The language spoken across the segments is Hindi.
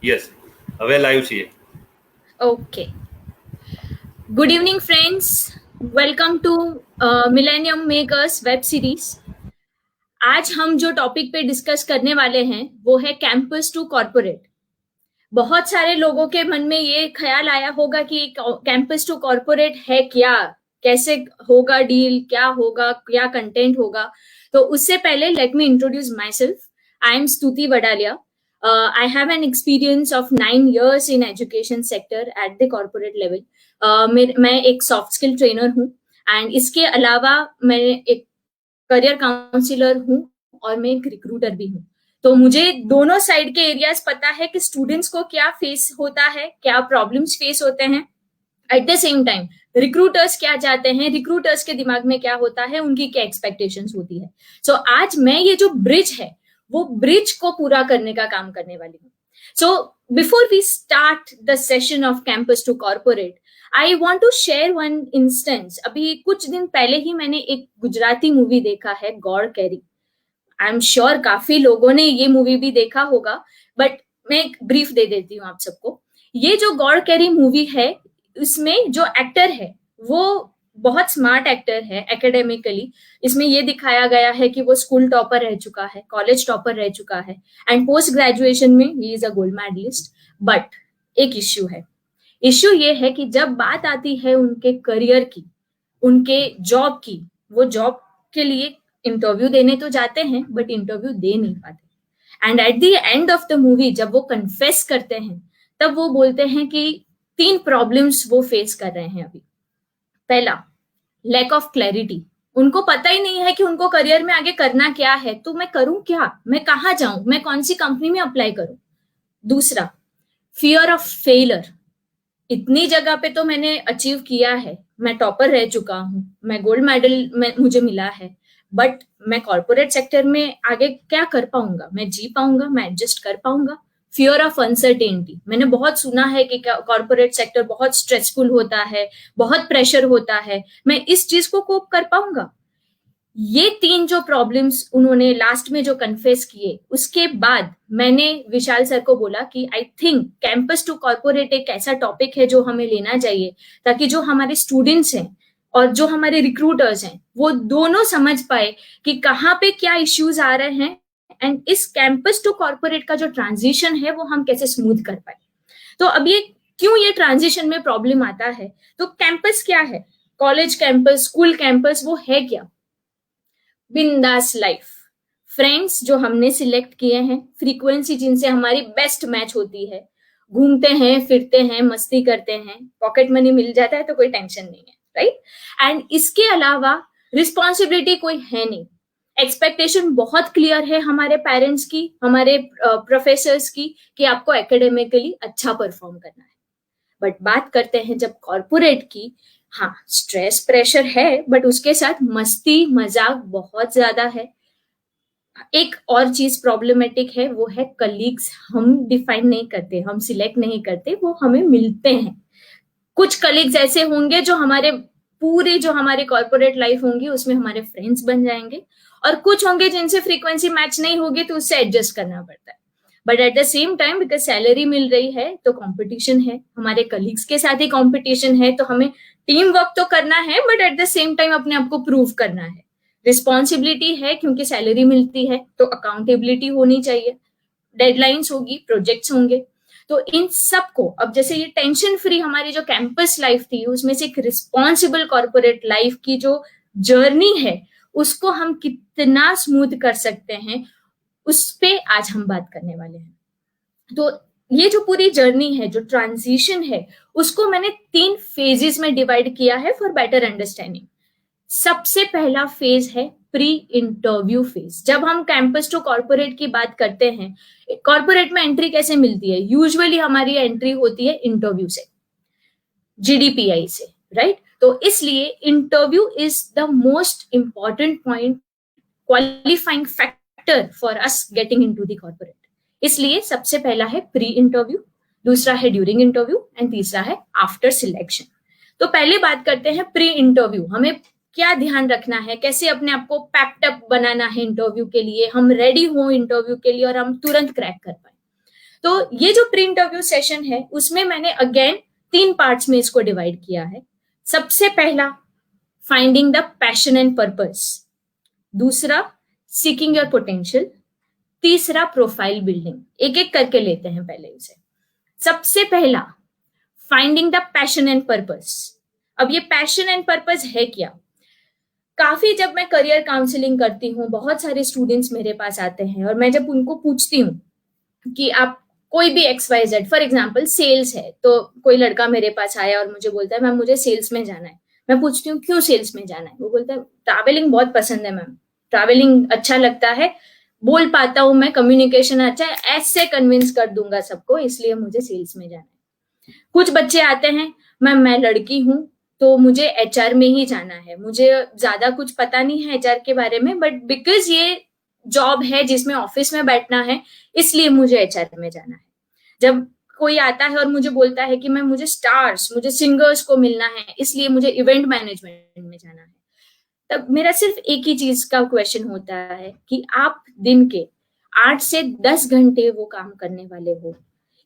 Yes, હવે લાઈવ છીએ. Okay. Good evening, friends. Welcome to Millennium Makers web series. आज हम जो टॉपिक पे डिस्कस करने वाले हैं वो है कैंपस टू कॉर्पोरेट. बहुत सारे लोगों के मन में ये ख्याल आया होगा कि कैंपस टू कॉर्पोरेट है क्या, कैसे होगा डील, क्या होगा, क्या कंटेंट होगा. तो उससे पहले let me introduce my self. I am स्तुति वडालिया. I have an experience of 9 years in education sector at the corporate level. मैं एक सॉफ्ट स्किल ट्रेनर हूँ एंड इसके अलावा मैं एक करियर काउंसलर हूँ और मैं एक रिक्रूटर भी हूँ. तो मुझे दोनों साइड के एरियाज पता है कि स्टूडेंट्स को क्या फेस होता है, क्या प्रॉब्लम्स फेस होते हैं. Eight the same time recruiters क्या चाहते हैं, रिक्रूटर्स के दिमाग में क्या होता है, उनकी क्या एक्सपेक्टेशंस होती है. सो आज मैं ये जो ब्रिज है वो ब्रिज को पूरा करने का काम करने वाली हूँ. So before we start the session of campus to corporate, I want to share one instance. अभी कुछ दिन पहले ही मैंने एक गुजराती मूवी देखा है, Gor Keri. I am sure काफी लोगों ने ये मूवी भी देखा होगा, बट मैं एक ब्रीफ दे देती हूँ आप सबको. ये जो गौड़ कैरी मूवी है, इसमें जो एक्टर है वो बहुत स्मार्ट एक्टर है एकेडमिकली. इसमें ये दिखाया गया है कि वो स्कूल टॉपर रह चुका है, कॉलेज टॉपर रह चुका है एंड पोस्ट ग्रेजुएशन में ही is a gold medallist. But एक इश्यू है. इश्यू ये है कि जब बात आती है उनके करियर की, उनके जॉब की, वो जॉब के लिए इंटरव्यू देने तो जाते हैं बट इंटरव्यू दे नहीं पाते. And at the end of the movie जब वो कन्फेस करते हैं तब वो बोलते हैं कि 3 प्रॉब्लम्स वो फेस कर रहे हैं अभी. पहला, लैक ऑफ क्लैरिटी. उनको पता ही नहीं है कि उनको करियर में आगे करना क्या है, तो मैं करूं क्या, मैं कहाँ जाऊं, मैं कौन सी कंपनी में अप्लाई करूं. दूसरा, फियर ऑफ फेलियर. इतनी जगह पे तो मैंने अचीव किया है, मैं टॉपर रह चुका हूं, मैं गोल्ड मेडल मुझे मिला है, बट मैं कॉर्पोरेट सेक्टर में आगे क्या कर पाऊंगा, मैं जी पाऊंगा, मैं एडजस्ट कर पाऊंगा. Fear of uncertainty. मैंने बहुत सुना है कि कॉर्पोरेट सेक्टर बहुत स्ट्रेसफुल होता है, बहुत प्रेशर होता है, मैं इस चीज को कोप कर पाऊंगा. ये 3 जो प्रॉब्लम्स उन्होंने लास्ट में जो कन्फेस किए, उसके बाद मैंने विशाल सर को बोला कि I think campus to corporate एक ऐसा टॉपिक है जो हमें लेना चाहिए, ताकि जो हमारे स्टूडेंट्स हैं और जो हमारे रिक्रूटर्स हैं वो दोनों समझ पाए कि कहाँ पे क्या इश्यूज आ रहे हैं एंड इस कैंपस टू कॉर्पोरेट का जो ट्रांजिशन है वो हम कैसे स्मूथ कर पाए. तो अब ये क्यों ये ट्रांजिशन में प्रॉब्लम आता है, तो कैंपस क्या है, कॉलेज कैंपस, स्कूल कैंपस, वो है क्या. बिंदास लाइफ, फ्रेंड्स जो हमने सिलेक्ट किए हैं, फ्रीक्वेंसी जिनसे हमारी बेस्ट मैच होती है, घूमते हैं, फिरते हैं, मस्ती करते हैं, पॉकेट मनी मिल जाता है तो कोई टेंशन नहीं है, राइट. एंड इसके अलावा रिस्पॉन्सिबिलिटी कोई है नहीं. एक्सपेक्टेशन बहुत क्लियर है हमारे पेरेंट्स की, हमारे प्रोफेसर्स की, कि आपको एकेडमिकली अच्छा परफॉर्म करना है. बट बात करते हैं जब कॉर्पोरेट की, हाँ स्ट्रेस प्रेशर है बट उसके साथ मस्ती मजाक बहुत ज्यादा है. एक और चीज प्रॉब्लमेटिक है, वो है कलीग्स. हम डिफाइन नहीं करते, हम सिलेक्ट नहीं करते, वो हमें मिलते हैं. कुछ कलीग्स ऐसे होंगे जो हमारे पूरी जो हमारी कॉर्पोरेट लाइफ होंगी उसमें हमारे फ्रेंड्स बन जाएंगे, और कुछ होंगे जिनसे फ्रीक्वेंसी मैच नहीं होगी तो उससे एडजस्ट करना पड़ता है. But at the same time because salary मिल रही है तो कंपटीशन है, हमारे कलीग्स के साथ ही कंपटीशन है, तो हमें टीम वर्क तो करना है but at the same time अपने आप को प्रूव करना है. रिस्पॉन्सिबिलिटी है क्योंकि सैलरी मिलती है, तो अकाउंटेबिलिटी होनी चाहिए, डेडलाइंस होगी, प्रोजेक्ट्स होंगे. तो इन सबको अब जैसे ये टेंशन फ्री हमारी जो कैंपस लाइफ थी, उसमें से एक रिस्पॉन्सिबल कॉर्पोरेट लाइफ की जो जर्नी है उसको हम कितना स्मूथ कर सकते हैं, उस पे आज हम बात करने वाले हैं. तो ये जो पूरी जर्नी है, जो ट्रांजिशन है, उसको मैंने 3 फेजेस में डिवाइड किया है फॉर बेटर अंडरस्टैंडिंग. सबसे पहला फेज है प्री इंटरव्यू फेज. जब हम कैंपस टू कॉर्पोरेट की बात करते हैं, कॉर्पोरेट में एंट्री कैसे मिलती है, यूजुअली हमारी एंट्री होती है इंटरव्यू से, जीडीपीआई से, राइट. तो इसलिए interview is the most important point, qualifying factor for us getting into the corporate. इसलिए सबसे पहला है प्री इंटरव्यू, दूसरा है ड्यूरिंग इंटरव्यू एंड तीसरा है आफ्टर सिलेक्शन. तो पहले बात करते हैं प्री इंटरव्यू. हमें क्या ध्यान रखना है, कैसे अपने आप को पैप्ड अप बनाना है इंटरव्यू के लिए, हम रेडी हो इंटरव्यू के लिए और हम तुरंत क्रैक कर पाए. तो ये जो प्री इंटरव्यू सेशन है उसमें मैंने अगेन 3 पार्ट्स में इसको डिवाइड किया है। सबसे पहला finding the passion and purpose, दूसरा सीकिंग योर पोटेंशियल, तीसरा प्रोफाइल बिल्डिंग। एक एक करके लेते हैं पहले इसे। सबसे पहला finding the passion and purpose. अब ये पैशन एंड पर्पस है क्या? काफी जब मैं करियर काउंसलिंग करती हूँ, बहुत सारे स्टूडेंट्स मेरे पास आते हैं और मैं जब उनको पूछती हूँ कि आप कोई भी XYZ, फॉर एग्जाम्पल सेल्स है, तो कोई लड़का मेरे पास आया और मुझे बोलता है मैम मुझे सेल्स में जाना है। मैं पूछती हूँ क्यों सेल्स में जाना है? वो बोलता है ट्रैवलिंग बहुत पसंद है मैम, ट्रैवलिंग अच्छा लगता है, बोल पाता हूँ मैं, कम्युनिकेशन अच्छा है, ऐसे कन्विंस कर दूंगा सबको, इसलिए मुझे सेल्स में जाना है। कुछ बच्चे आते हैं मैम मैं लड़की हूँ तो मुझे HR में ही जाना है, मुझे ज्यादा कुछ पता नहीं है HR के बारे में, बट बिकॉज ये जॉब है जिसमें ऑफिस में बैठना है इसलिए मुझे HR में जाना है। जब कोई आता है और मुझे बोलता है कि मैं मुझे स्टार्स, मुझे सिंगर्स को मिलना है इसलिए मुझे इवेंट मैनेजमेंट में जाना है, तब मेरा सिर्फ एक ही चीज का क्वेश्चन होता है कि आप दिन के 8 से 10 घंटे वो काम करने वाले हो,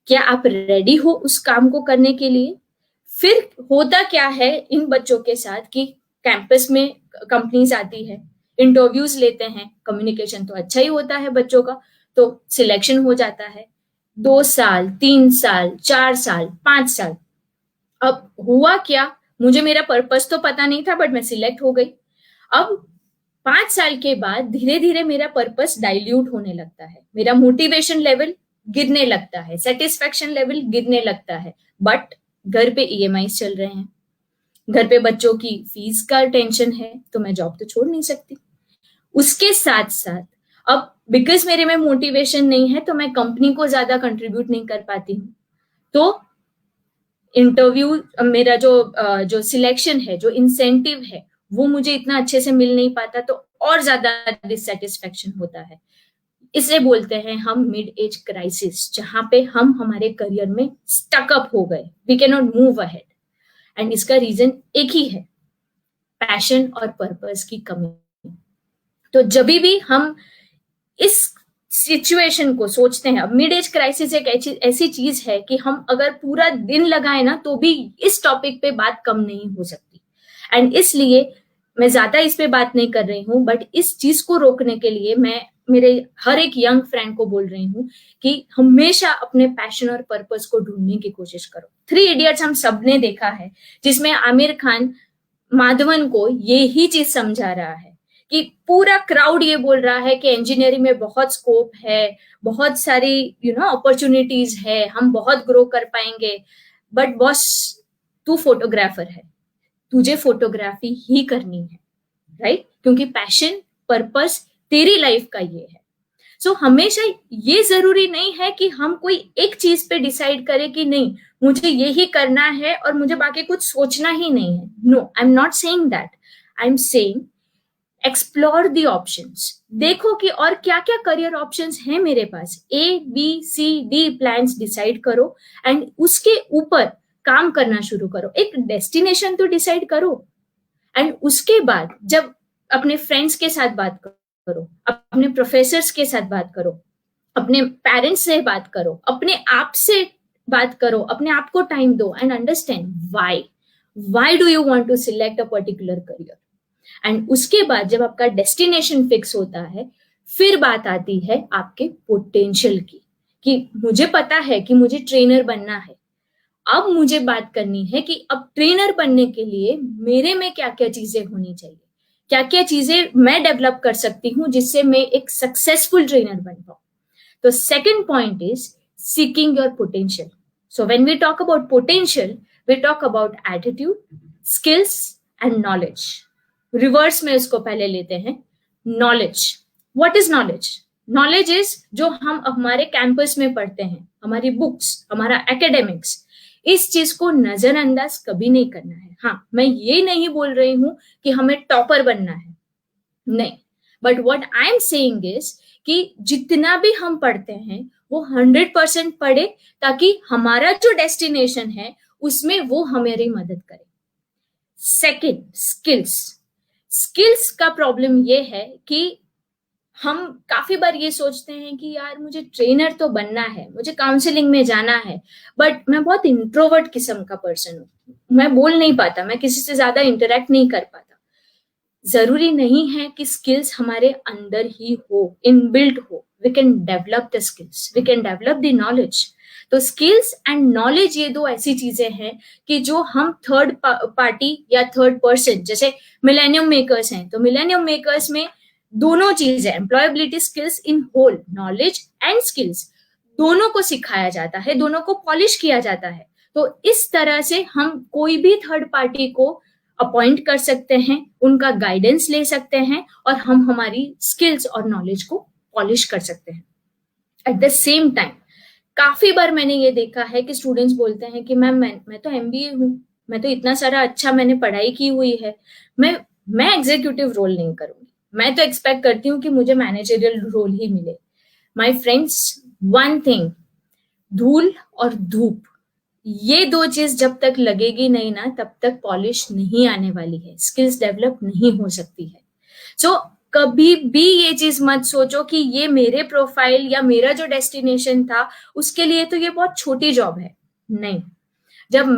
क्या आप रेडी हो उस काम को करने के लिए? फिर होता क्या है इन बच्चों के साथ कि कैंपस में कंपनीज आती है, इंटरव्यूज लेते हैं, कम्युनिकेशन तो अच्छा ही होता है बच्चों का, तो सिलेक्शन हो जाता है। 2 साल, 3 साल, 4 साल, 5 साल। अब हुआ क्या, मुझे मेरा पर्पस तो पता नहीं था बट मैं सिलेक्ट हो गई। अब 5 साल के बाद धीरे धीरे मेरा पर्पस डाइल्यूट होने लगता है, मेरा मोटिवेशन लेवल गिरने लगता है, सेटिस्फेक्शन लेवल गिरने लगता है, बट घर पे EMI चल रहे हैं, घर पे बच्चों की फीस का टेंशन है, तो मैं जॉब तो छोड़ नहीं सकती। उसके साथ साथ अब बिकॉज मेरे में मोटिवेशन नहीं है तो मैं कंपनी को ज्यादा कंट्रीब्यूट नहीं कर पाती हूँ, तो इंटरव्यू मेरा जो सिलेक्शन है, जो इंसेंटिव है, वो मुझे इतना अच्छे से मिल नहीं पाता, तो और ज्यादा डिससेटिस्फेक्शन होता है। इसे बोलते हैं हम मिड एज क्राइसिस, जहां पे हम हमारे करियर में स्टक अप हो गए, we can not move ahead. And इसका रीजन एक ही है, पैशन और पर्पस की कमी। तो जब भी हम इस सिचुएशन को सोचते हैं, अब मिड एज क्राइसिस एक ऐसी चीज है कि हम अगर पूरा दिन लगाए ना तो भी इस टॉपिक पे बात कम नहीं हो सकती। एंड इसलिए मैं ज्यादा इस पे बात नहीं कर रही हूँ, बट इस चीज को रोकने के लिए मैं मेरे हर एक यंग फ्रेंड को बोल रही हूँ कि हमेशा अपने पैशन और पर्पस को ढूंढने की कोशिश करो। 3 इडियट्स हम सबने देखा है, जिसमें आमिर खान माधवन को ये ही चीज समझा रहा है कि पूरा क्राउड ये बोल रहा है कि इंजीनियरिंग में बहुत स्कोप है, बहुत सारी अपॉर्चुनिटीज है, हम बहुत ग्रो कर पाएंगे, बट बॉस तू फोटोग्राफर है, तुझे फोटोग्राफी ही करनी है, राइट? क्योंकि पैशन पर्पस तेरी लाइफ का ये है। सो हमेशा ये जरूरी नहीं है कि हम कोई एक चीज पे डिसाइड करें कि नहीं मुझे यही करना है और मुझे बाकी कुछ सोचना ही नहीं है। No, I am not saying that, I am saying explore the options. देखो कि और क्या क्या करियर ऑप्शंस हैं मेरे पास, ABCD प्लान्स डिसाइड करो एंड उसके ऊपर काम करना शुरू करो। एक डेस्टिनेशन तो डिसाइड करो, एंड उसके बाद जब अपने फ्रेंड्स के साथ बात करो, अपने प्रोफेसर्स के साथ बात करो, अपने पेरेंट्स से बात करो, अपने आप से बात करो, अपने आप को टाइम दो and understand why do you want to select a particular career. And उसके बाद जब आपका डेस्टिनेशन फिक्स होता है, फिर बात आती है आपके पोटेंशियल की, कि मुझे पता है कि मुझे ट्रेनर बनना है। अब मुझे बात करनी है कि अब ट्रेनर बनने के लिए मेरे में क्या क्या चीजें होनी चाहिए, क्या क्या चीजें मैं डेवलप कर सकती हूँ जिससे मैं एक सक्सेसफुल ट्रेनर बन पाऊं। तो second point is seeking your potential. So when we talk about potential, we talk about attitude, skills and knowledge. Reverse में इसको पहले लेते हैं, knowledge. What is knowledge? Knowledge is जो हम हमारे कैंपस में पढ़ते हैं, हमारी बुक्स, हमारा एकेडमिक्स। इस चीज को नजरअंदाज कभी नहीं करना है। हाँ, मैं ये नहीं बोल रही हूं कि हमें टॉपर बनना है, नहीं, but what I am saying is कि जितना भी हम पढ़ते हैं वो 100% पढ़े, ताकि हमारा जो डेस्टिनेशन है उसमें वो हमारी मदद करे। Second, skills. स्किल्स का प्रॉब्लम ये है कि हम काफी बार ये सोचते हैं कि यार मुझे ट्रेनर तो बनना है, मुझे काउंसलिंग में जाना है, बट मैं बहुत इंट्रोवर्ट किस्म का पर्सन हूँ, मैं बोल नहीं पाता, मैं किसी से ज्यादा इंटरेक्ट नहीं कर पाता। जरूरी नहीं है कि स्किल्स हमारे अंदर ही हो, इनबिल्ट हो। We can develop the skills, we can develop the knowledge. तो स्किल्स एंड नॉलेज ये दो ऐसी चीजें हैं कि जो हम थर्ड पार्टी या थर्ड पर्सन, जैसे मिलेनियम मेकर्स हैं, तो मिलेनियम मेकर्स में दोनों चीजें, employability skills in whole, knowledge and skills, दोनों को सिखाया जाता है, दोनों को पॉलिश किया जाता है। तो इस तरह से हम कोई भी थर्ड पार्टी को अपॉइंट कर सकते हैं, उनका गाइडेंस ले सकते हैं, और हम हमारी स्किल्स और नॉलेज को पॉलिश कर सकते हैं। एट द सेम टाइम काफी बार मैंने ये देखा है कि स्टूडेंट्स बोलते हैं कि मैम मैं तो एमबीए हूँ, मैं तो इतना सारा अच्छा मैंने पढ़ाई की हुई है, मैं एग्जीक्यूटिव रोल नहीं करूंगी, मैं तो एक्सपेक्ट करती हूँ कि मुझे मैनेजरियल रोल ही मिले। माय फ्रेंड्स, वन थिंग, धूल और धूप, ये दो चीज जब तक लगेगी नहीं ना, तब तक पॉलिश नहीं आने वाली है, स्किल्स डेवलप नहीं हो सकती है। सो कभी भी ये चीज मत सोचो कि ये मेरे प्रोफाइल या मेरा जो डेस्टिनेशन था उसके लिए तो ये बहुत छोटी जॉब है। नहीं, जब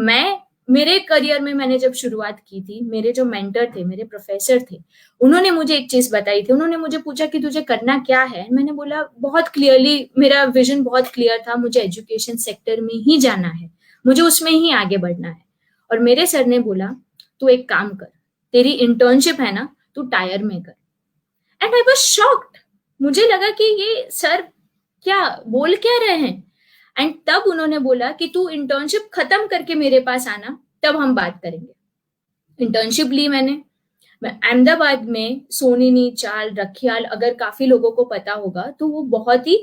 मेरे करियर में मैंने जब शुरुआत की थी, मेरे जो मेंटर थे, मेरे प्रोफेसर थे, उन्होंने मुझे एक चीज बताई थी। उन्होंने मुझे पूछा कि तुझे करना क्या है। मैंने बोला बहुत क्लियरली, मेरा विजन बहुत क्लियर था, मुझे एजुकेशन सेक्टर में ही जाना है, मुझे उसमें ही आगे बढ़ना है। और मेरे सर ने बोला तू एक काम कर, तेरी इंटर्नशिप है ना, तू टायर में कर। एंड आई वाज शॉक्ड, मुझे लगा कि ये सर क्या बोल क्या रहे हैं। एंड तब उन्होंने बोला कि तू इंटर्नशिप खत्म करके मेरे पास आना, तब हम बात करेंगे। इंटर्नशिप ली मैंने। मैं अहमदाबाद में सोनीनी, चाल, रखियाल, अगर काफी लोगों को पता होगा तो वो बहुत ही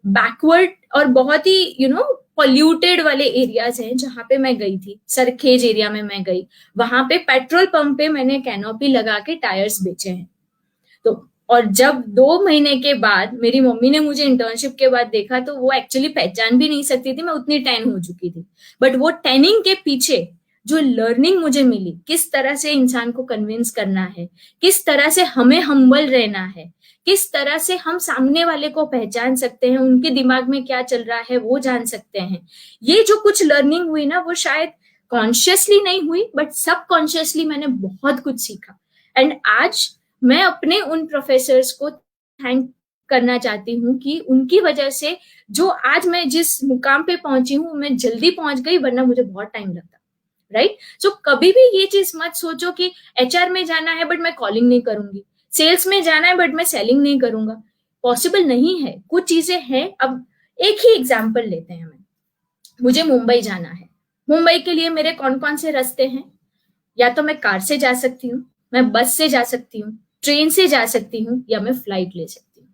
बैकवर्ड और बहुत ही पॉल्यूटेड वाले एरियाज हैं जहां पे मैं गई थी। सरखेज एरिया में मैं गई, वहां पे पेट्रोल पंप पे मैंने कैनोपी लगा के टायर्स बेचे हैं। तो और जब 2 महीने के बाद मेरी मम्मी ने मुझे इंटर्नशिप के बाद देखा तो वो एक्चुअली पहचान भी नहीं सकती थी, मैं उतनी टैन हो चुकी थी। बट वो टैनिंग के पीछे जो लर्निंग मुझे मिली, किस तरह से इंसान को कन्विंस करना है, किस तरह से हमें हम्बल रहना है, किस तरह से हम सामने वाले को पहचान सकते हैं, उनके दिमाग में क्या चल रहा है वो जान सकते हैं, ये जो कुछ लर्निंग हुई ना, वो शायद कॉन्शियसली नहीं हुई, बट सबकॉन्शियसली मैंने बहुत कुछ सीखा। एंड आज मैं अपने उन प्रोफेसर्स को थैंक करना चाहती हूँ कि उनकी वजह से जो आज मैं जिस मुकाम पे पहुंची हूँ, मैं जल्दी पहुंच गई, वरना मुझे बहुत टाइम लगता। राइट? सो कभी भी ये चीज मत सोचो कि एचआर में जाना है बट मैं कॉलिंग नहीं करूंगी, सेल्स में जाना है बट मैं सेलिंग नहीं करूंगा। पॉसिबल नहीं है, कुछ चीजें हैं। अब एक ही एग्जाम्पल लेते हैं, मुझे मुंबई जाना है, मुंबई के लिए मेरे कौन कौन से रास्ते हैं? या तो मैं कार से जा सकती हूँ, मैं बस से जा सकती हूँ, ट्रेन से जा सकती हूँ, या मैं फ्लाइट ले सकती हूँ।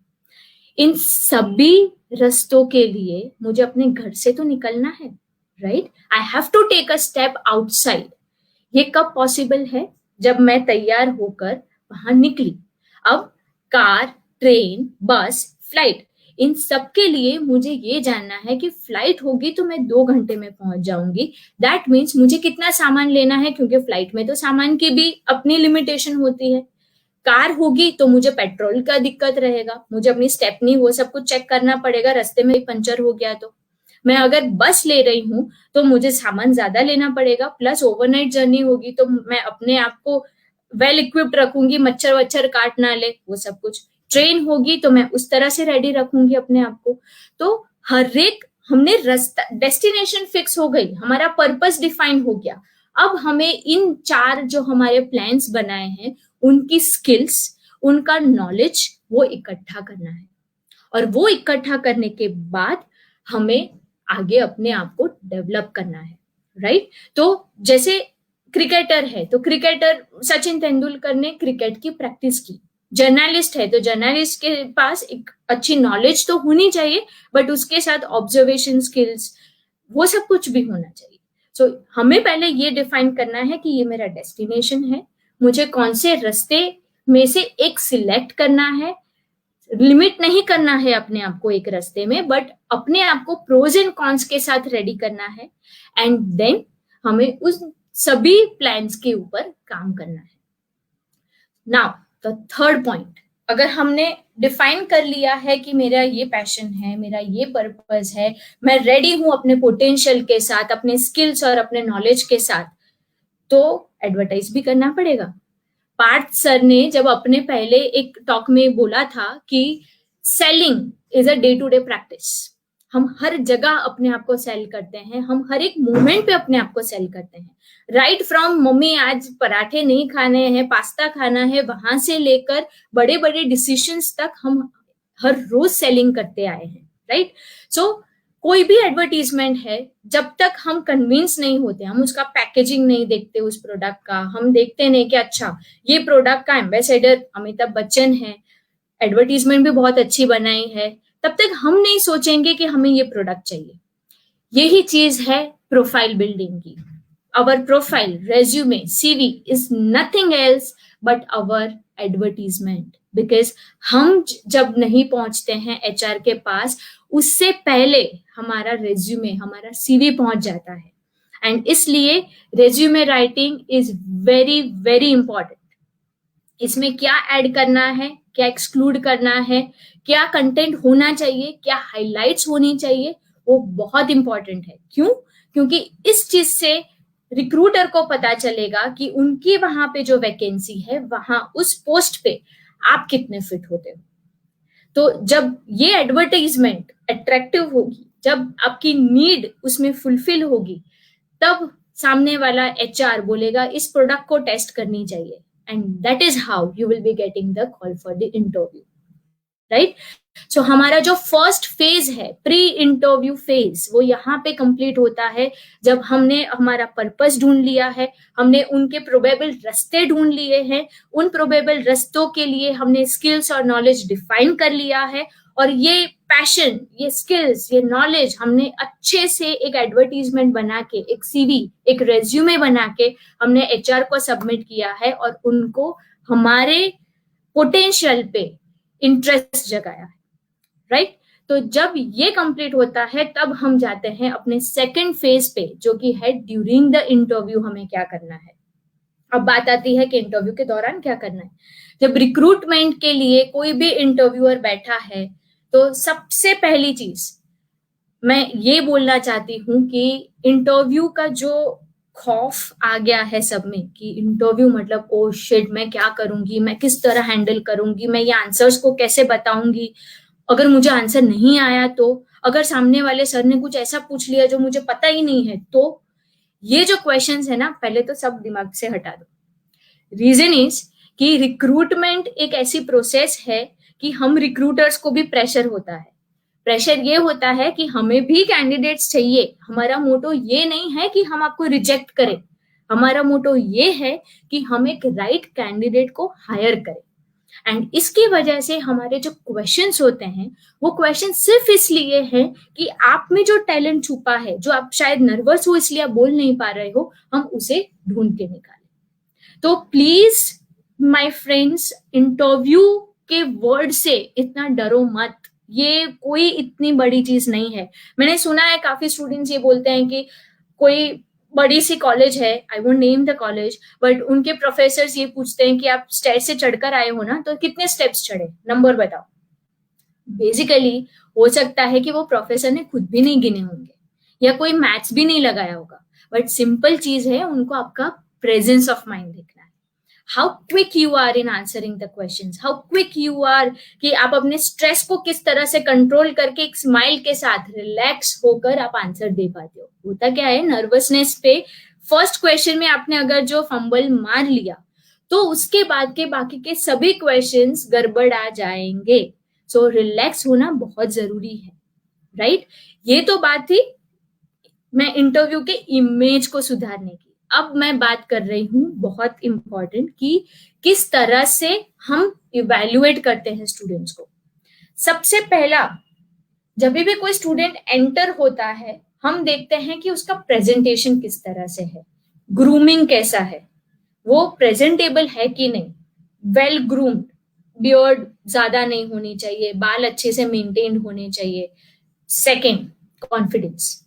इन सभी रास्तों के लिए मुझे अपने घर से तो निकलना है, right? I have to take a step outside. ये कब पॉसिबल है? जब मैं तैयार होकर वहां निकली। अब कार, ट्रेन, बस, फ्लाइट, इन सब के लिए मुझे ये जानना है कि फ्लाइट होगी तो मैं 2 घंटे में पहुंच जाऊंगी। दैट मीन्स मुझे कितना सामान लेना है, क्योंकि फ्लाइट में तो सामान की भी अपनी लिमिटेशन होती है। कार होगी तो मुझे पेट्रोल का दिक्कत रहेगा, मुझे अपनी स्टेपनी वो सब कुछ चेक करना पड़ेगा, रास्ते में पंचर हो गया तो। मैं अगर बस ले रही हूँ तो मुझे सामान ज्यादा लेना पड़ेगा, प्लस ओवरनाइट जर्नी होगी तो मैं अपने आप को वेल इक्विप्ड रखूंगी, मच्छर वच्छर काट ना ले, वो सब कुछ। ट्रेन होगी तो मैं उस तरह से रेडी रखूंगी अपने आप को। तो हर एक, हमने रास्ता, डेस्टिनेशन फिक्स हो गई, हमारा पर्पस डिफाइन हो गया। अब हमें इन 4 जो हमारे प्लान्स बनाए हैं, उनकी स्किल्स, उनका नॉलेज वो इकट्ठा करना है। और वो इकट्ठा करने के बाद हमें आगे अपने आप को डेवलप करना है, राइट? तो जैसे क्रिकेटर है तो क्रिकेटर सचिन तेंदुलकर ने क्रिकेट की प्रैक्टिस की। जर्नलिस्ट है तो जर्नलिस्ट के पास एक अच्छी नॉलेज तो होनी चाहिए, बट उसके साथ ऑब्जर्वेशन स्किल्स, वो सब कुछ भी होना चाहिए। सो हमें पहले ये डिफाइन करना है कि ये मेरा डेस्टिनेशन है, मुझे कौन से रास्ते में से एक सिलेक्ट करना है। लिमिट नहीं करना है अपने आप को एक रास्ते में, बट अपने आप को प्रोज एंड कॉन्स के साथ रेडी करना है। एंड देन हमें उस सभी प्लान्स के ऊपर काम करना है। नाउ द थर्ड पॉइंट, अगर हमने डिफाइन कर लिया है कि मेरा ये पैशन है, मेरा ये पर्पस है, मैं रेडी हूं अपने पोटेंशियल के साथ, अपने स्किल्स और अपने नॉलेज के साथ, तो एडवर्टाइज भी करना पड़ेगा। पार्थ सर ने जब अपने पहले एक टॉक में बोला था कि selling is a day to day practice, हम हर जगह अपने आप को सेल करते हैं, हम हर एक मोमेंट पे अपने आप को सेल करते हैं। राइट फ्रॉम मम्मी आज पराठे नहीं खाने हैं, पास्ता खाना है, वहां से लेकर बड़े बड़े डिसीजंस तक हम हर रोज सेलिंग करते आए हैं। राइट, सो कोई भी एडवर्टीजमेंट है, जब तक हम कन्विंस नहीं होते, हम उसका पैकेजिंग नहीं देखते उस प्रोडक्ट का, हम देखते नहीं कि अच्छा ये प्रोडक्ट का एम्बेसडर अमिताभ बच्चन है, एडवर्टीजमेंट भी बहुत अच्छी बनाई है, तब तक हम नहीं सोचेंगे कि हमें ये प्रोडक्ट चाहिए। यही चीज है प्रोफाइल बिल्डिंग की। Our profile, resume, CV is nothing else but our advertisement, because हम जब नहीं पहुंचते हैं एचआर के पास, उससे पहले हमारा रेज्यूमे, हमारा सीवी पहुंच जाता है। एंड इसलिए resume writing is very very important. इसमें क्या ऐड करना है, क्या एक्सक्लूड करना है, क्या कंटेंट होना चाहिए, क्या हाइलाइट्स होनी चाहिए, वो बहुत इंपॉर्टेंट है। क्यों? क्योंकि इस चीज से रिक्रूटर को पता चलेगा कि उनकी वहां पे जो वैकेंसी है, वहां उस पोस्ट पे आप कितने फिट होते हो। तो जब ये एडवर्टाइजमेंट अट्रैक्टिव होगी, जब आपकी नीड उसमें फुलफिल होगी, तब सामने वाला एचआर बोलेगा इस प्रोडक्ट को टेस्ट करनी चाहिए, and that is how you will be getting the call for the interview. Right, so हमारा जो फर्स्ट फेज है, प्री इंटरव्यू फेज, वो यहाँ पे कंप्लीट होता है जब हमने हमारा पर्पस ढूंढ लिया है, हमने उनके प्रोबेबल रास्ते ढूंढ लिए हैं, उन प्रोबेबल रास्तों के लिए हमने स्किल्स और नॉलेज डिफाइन कर लिया है, और ये पैशन, ये स्किल्स, ये नॉलेज हमने अच्छे से एक एडवर्टीजमेंट बना के, एक सीवी, एक रेज्यूमे बना के हमने एचआर को सबमिट किया है, और उनको हमारे पोटेंशियल पे इंटरेस्ट जगाया है। राइट, तो जब ये कंप्लीट होता है, तब हम जाते हैं अपने सेकंड फेज पे, जो कि है ड्यूरिंग द इंटरव्यू हमें क्या करना है। अब बात आती है कि इंटरव्यू के दौरान क्या करना है। जब रिक्रूटमेंट के लिए कोई भी इंटरव्यूअर बैठा है, तो सबसे पहली चीज मैं ये बोलना चाहती हूँ कि इंटरव्यू का जो खौफ आ गया है सब में कि इंटरव्यू मतलब ओ शिट, मैं क्या करूंगी, मैं किस तरह हैंडल करूंगी, मैं ये आंसर्स को कैसे बताऊंगी, अगर मुझे आंसर नहीं आया तो, अगर सामने वाले सर ने कुछ ऐसा पूछ लिया जो मुझे पता ही नहीं है तो, ये जो क्वेश्चंस है ना, पहले तो सब दिमाग से हटा दो। रीजन इज कि रिक्रूटमेंट एक ऐसी प्रोसेस है कि हम रिक्रूटर्स को भी प्रेशर होता है। प्रेशर ये होता है कि हमें भी कैंडिडेट्स चाहिए। हमारा मोटो ये नहीं है कि हम आपको रिजेक्ट करें, हमारा मोटो ये है कि हम एक राइट कैंडिडेट को हायर करें। एंड इसकी वजह से हमारे जो क्वेश्चंस होते हैं, वो क्वेश्चन सिर्फ इसलिए हैं कि आप में जो टैलेंट छुपा है, जो आप शायद नर्वस हो इसलिए आप बोल नहीं पा रहे हो, हम उसे ढूंढ के निकालें। तो प्लीज माय फ्रेंड्स, इंटरव्यू के वर्ड से इतना डरो मत, ये कोई इतनी बड़ी चीज नहीं है। मैंने सुना है काफी स्टूडेंट्स ये बोलते हैं कि कोई बड़ी सी कॉलेज है, I won't name the college, but उनके प्रोफेसर ये पूछते हैं कि आप स्टेयर से चढ़कर आए हो ना, तो कितने स्टेप्स चढ़े, नंबर बताओ। बेसिकली हो सकता है कि वो प्रोफेसर ने खुद भी नहीं गिने होंगे, या कोई मैथ्स भी नहीं लगाया होगा, बट सिंपल चीज है, उनको आपका प्रेजेंस ऑफ माइंड देखना है। How quick you are in answering the questions, how quick you are कि आप अपने स्ट्रेस को किस तरह से कंट्रोल करके एक स्माइल के साथ रिलैक्स होकर आप आंसर दे पाते हो। होता क्या है, नर्वसनेस पे फर्स्ट क्वेश्चन में आपने अगर जो फंबल मार लिया, तो उसके बाद के बाकी के सभी क्वेश्चंस गड़बड़ा जाएंगे। सो रिलैक्स होना बहुत जरूरी है। राइट, ये तो बात थी मैं इंटरव्यू के इमेज को सुधारने की। अब मैं बात कर रही हूँ बहुत इंपॉर्टेंट कि किस तरह से हम इवैल्यूएट करते हैं स्टूडेंट्स को। सबसे पहला, जब भी कोई स्टूडेंट एंटर होता है, हम देखते हैं कि उसका प्रेजेंटेशन किस तरह से है, ग्रूमिंग कैसा है, वो प्रेजेंटेबल है कि नहीं, वेल ग्रूम्ड, बियर्ड ज्यादा नहीं होनी चाहिए, बाल अच्छे से मेंटेन होने चाहिए। Second, confidence.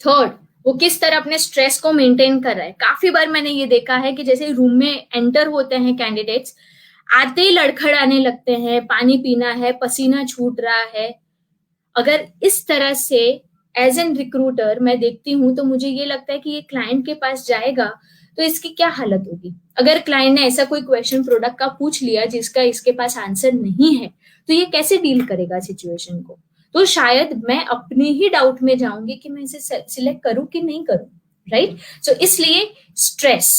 थर्ड, वो किस तरह अपने स्ट्रेस को मेंटेन कर रहा है। काफी बार मैंने ये देखा है कि जैसे रूम में एंटर होते हैं कैंडिडेट्स, आते ही लड़खड़ाने लगते हैं, पानी पीना है, पसीना छूट रहा है। अगर इस तरह से एज एन रिक्रूटर मैं देखती हूँ तो मुझे ये लगता है कि ये क्लाइंट के पास जाएगा तो इसकी क्या हालत होगी। अगर क्लाइंट ने ऐसा कोई क्वेश्चन प्रोडक्ट का पूछ लिया जिसका इसके पास आंसर नहीं है तो ये कैसे डील करेगा सिचुएशन को। तो शायद मैं अपने ही डाउट में जाऊंगी कि मैं इसे सिलेक्ट करूं कि नहीं करूं, राइट। सो इसलिए स्ट्रेस।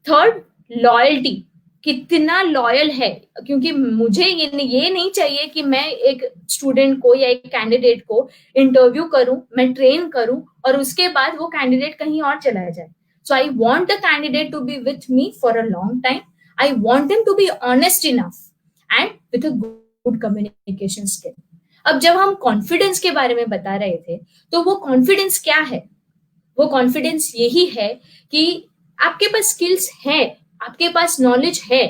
थर्ड, लॉयल्टी, कितना लॉयल है, क्योंकि मुझे ये नहीं चाहिए कि मैं एक स्टूडेंट को या एक कैंडिडेट को इंटरव्यू करूं, मैं ट्रेन करूं और उसके बाद वो कैंडिडेट कहीं और चला जाए। So I want the candidate to be with me for a long time. I want him to be honest enough and with a good communication skill. अब जब हम कॉन्फिडेंस के बारे में बता रहे थे तो वो कॉन्फिडेंस क्या है? वो कॉन्फिडेंस यही है कि आपके पास स्किल्स है, आपके पास नॉलेज है।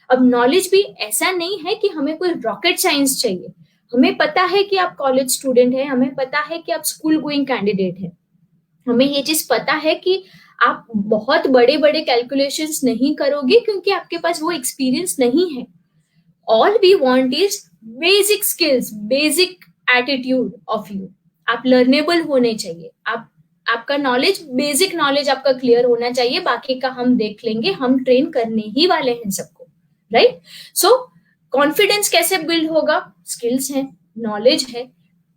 अब नॉलेज भी ऐसा नहीं है कि हमें कोई रॉकेट साइंस चाहिए। हमें पता है कि आप कॉलेज स्टूडेंट हैं, हमें पता है कि आप स्कूल गोइंग कैंडिडेट हैं, हमें ये चीज पता है कि आप बहुत बड़े बड़े कैलकुलेशंस नहीं करोगे क्योंकि आपके पास वो एक्सपीरियंस नहीं है। All we want is basic skills, basic attitude of you. आप लर्नेबल होने चाहिए, आपका नॉलेज, बेसिक नॉलेज आपका क्लियर होना चाहिए। बाकी का हम देख लेंगे, हम ट्रेन करने ही वाले हैं सबको, राइट। सो कॉन्फिडेंस कैसे बिल्ड होगा? स्किल्स है, नॉलेज है,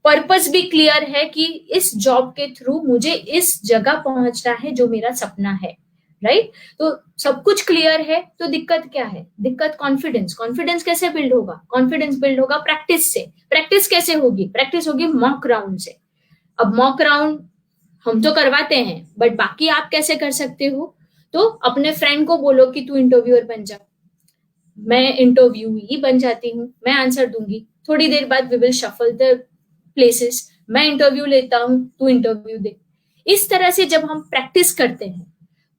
पर्पस भी क्लियर है कि इस जॉब के थ्रू मुझे इस जगह पहुंचना है जो मेरा सपना है, राइट। तो सब कुछ क्लियर है तो दिक्कत क्या है? दिक्कत कॉन्फिडेंस। कॉन्फिडेंस कैसे बिल्ड होगा? कॉन्फिडेंस बिल्ड होगा प्रैक्टिस से। प्रैक्टिस कैसे होगी? प्रैक्टिस होगी मॉक राउंड से। अब मॉक राउंड हम तो करवाते हैं, बट बाकी आप कैसे कर सकते हो? तो अपने फ्रेंड को बोलो कि तू इंटरव्यूअर बन जा। मैं इंटरव्यूई बन जाती हूँ, मैं आंसर दूंगी। थोड़ी देर बाद we will shuffle the places, मैं इंटरव्यू लेता हूँ, तू इंटरव्यू दे। इस तरह से जब हम प्रैक्टिस करते हैं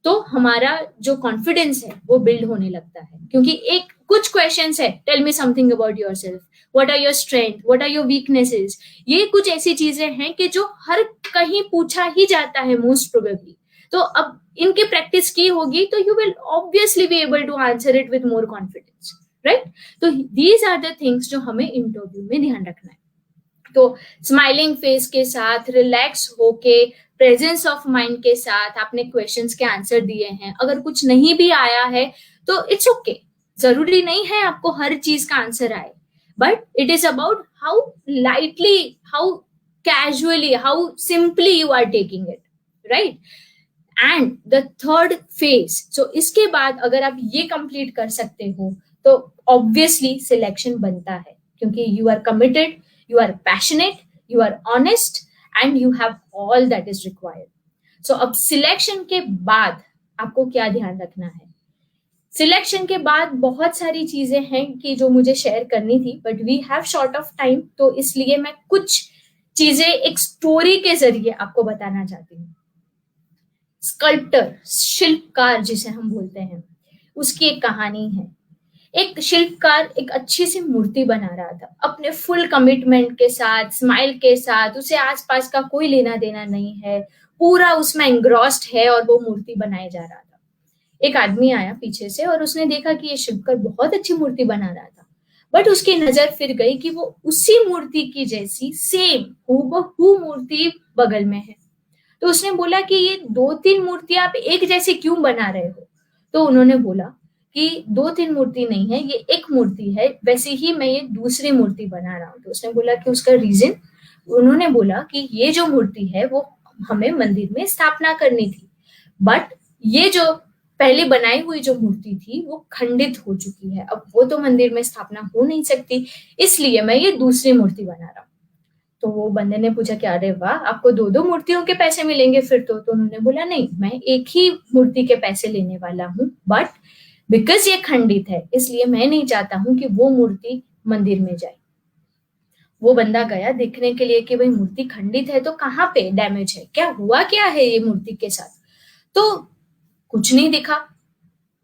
तो हमारा जो कॉन्फिडेंस है वो बिल्ड होने लगता है। क्योंकि एक कुछ क्वेश्चंस है, tell me something about yourself, what are your strength, what are your weaknesses. ये कुछ ऐसी चीजें हैं कि जो हर कहीं पूछा ही जाता है मोस्ट प्रोबेबली। तो अब इनकी प्रैक्टिस की होगी तो you will obviously be able to answer it with more confidence, right. तो दीज आर द थिंग्स जो हमें इंटरव्यू में ध्यान रखना है। तो स्माइलिंग फेस के साथ, रिलैक्स होके, प्रेजेंस ऑफ माइंड के साथ आपने क्वेश्चंस के आंसर दिए हैं। अगर कुछ नहीं भी आया है तो इट्स ओके, जरूरी नहीं है आपको हर चीज का आंसर आए, but it is about how lightly, how casually, how simply you are taking it, right. And the third phase, so इसके बाद अगर आप ये कंप्लीट कर सकते हो तो ऑब्वियसली सिलेक्शन बनता है, क्योंकि you are committed, you are passionate, you are honest and you have all that is required. So अब सिलेक्शन के बाद आपको क्या ध्यान रखना है? सिलेक्शन के बाद बहुत सारी चीजें हैं कि जो मुझे शेयर करनी थी, but we have short of time, तो इसलिए मैं कुछ चीजें एक स्टोरी के जरिए आपको बताना चाहती हूँ। स्कल्प्टर, शिल्पकार जिसे हम बोलते हैं, उसकी एक कहानी है। एक शिल्पकार एक अच्छी सी मूर्ति बना रहा था अपने फुल कमिटमेंट के साथ, स्माइल के साथ। उसे आसपास का कोई लेना देना नहीं है, पूरा उसमें एंग्रॉस्ड है और वो मूर्ति बनाए जा रहा था। एक आदमी आया पीछे से और उसने देखा कि ये शिल्पकार बहुत अच्छी मूर्ति बना रहा था, बट उसकी नजर फिर गई कि वो उसी मूर्ति की जैसी सेम हूबहू मूर्ति बगल में है। तो उसने बोला कि ये दो तीन मूर्तियां आप एक जैसे क्यों बना रहे हो? तो उन्होंने बोला कि दो तीन मूर्ति नहीं है, ये एक मूर्ति है, वैसे ही मैं ये दूसरी मूर्ति बना रहा हूँ। तो उसने बोला कि उसका रीजन? उन्होंने बोला कि ये जो मूर्ति है वो हमें मंदिर में स्थापना करनी थी, बट ये जो पहले बनाई हुई जो मूर्ति थी वो खंडित हो चुकी है, अब वो तो मंदिर में स्थापना हो नहीं सकती, इसलिए मैं ये दूसरी मूर्ति बना रहा हूँ। तो वो बंदे ने पूछा कि अरे वाह, आपको दो दो मूर्तियों के पैसे मिलेंगे फिर तो? तो उन्होंने बोला नहीं, मैं एक ही मूर्ति के पैसे लेने वाला हूँ, बट बिकॉज ये खंडित है इसलिए मैं नहीं चाहता हूं कि वो मूर्ति मंदिर में जाए। वो बंदा गया देखने के लिए कि भाई मूर्ति खंडित है तो कहाँ पे डैमेज है, क्या हुआ, क्या है ये मूर्ति के साथ? तो कुछ नहीं दिखा।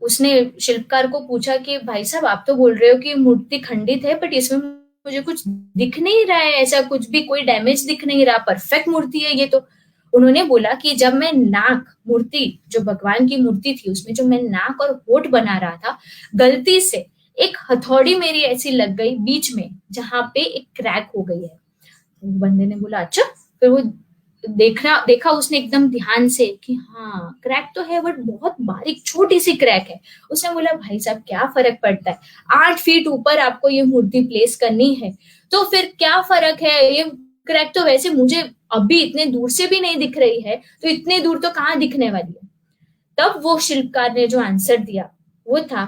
उसने शिल्पकार को पूछा कि भाई साहब, आप तो बोल रहे हो कि मूर्ति खंडित है, बट इसमें मुझे कुछ दिख नहीं रहा है, ऐसा कुछ भी कोई डैमेज दिख नहीं रहा, परफेक्ट मूर्ति है ये तो। उन्होंने बोला कि जब मैं नाक, मूर्ति जो भगवान की मूर्ति थी उसमें जो मैं नाक और होठ बना रहा था, गलती से एक हथौड़ी मेरी ऐसी लग गई बीच में जहां पे एक क्रैक हो गई है। बंदे ने बोला अच्छा, फिर वो देखा उसने एकदम ध्यान से कि हाँ क्रैक तो है बट बहुत बारीक छोटी सी क्रैक है। उसने बोला भाई साहब क्या फर्क पड़ता है, 8 फीट ऊपर आपको ये मूर्ति प्लेस करनी है तो फिर क्या फर्क है, ये क्रैक तो वैसे मुझे अभी इतने दूर से भी नहीं दिख रही है तो इतने दूर तो कहाँ दिखने वाली है। तब वो शिल्पकार ने जो आंसर दिया वो था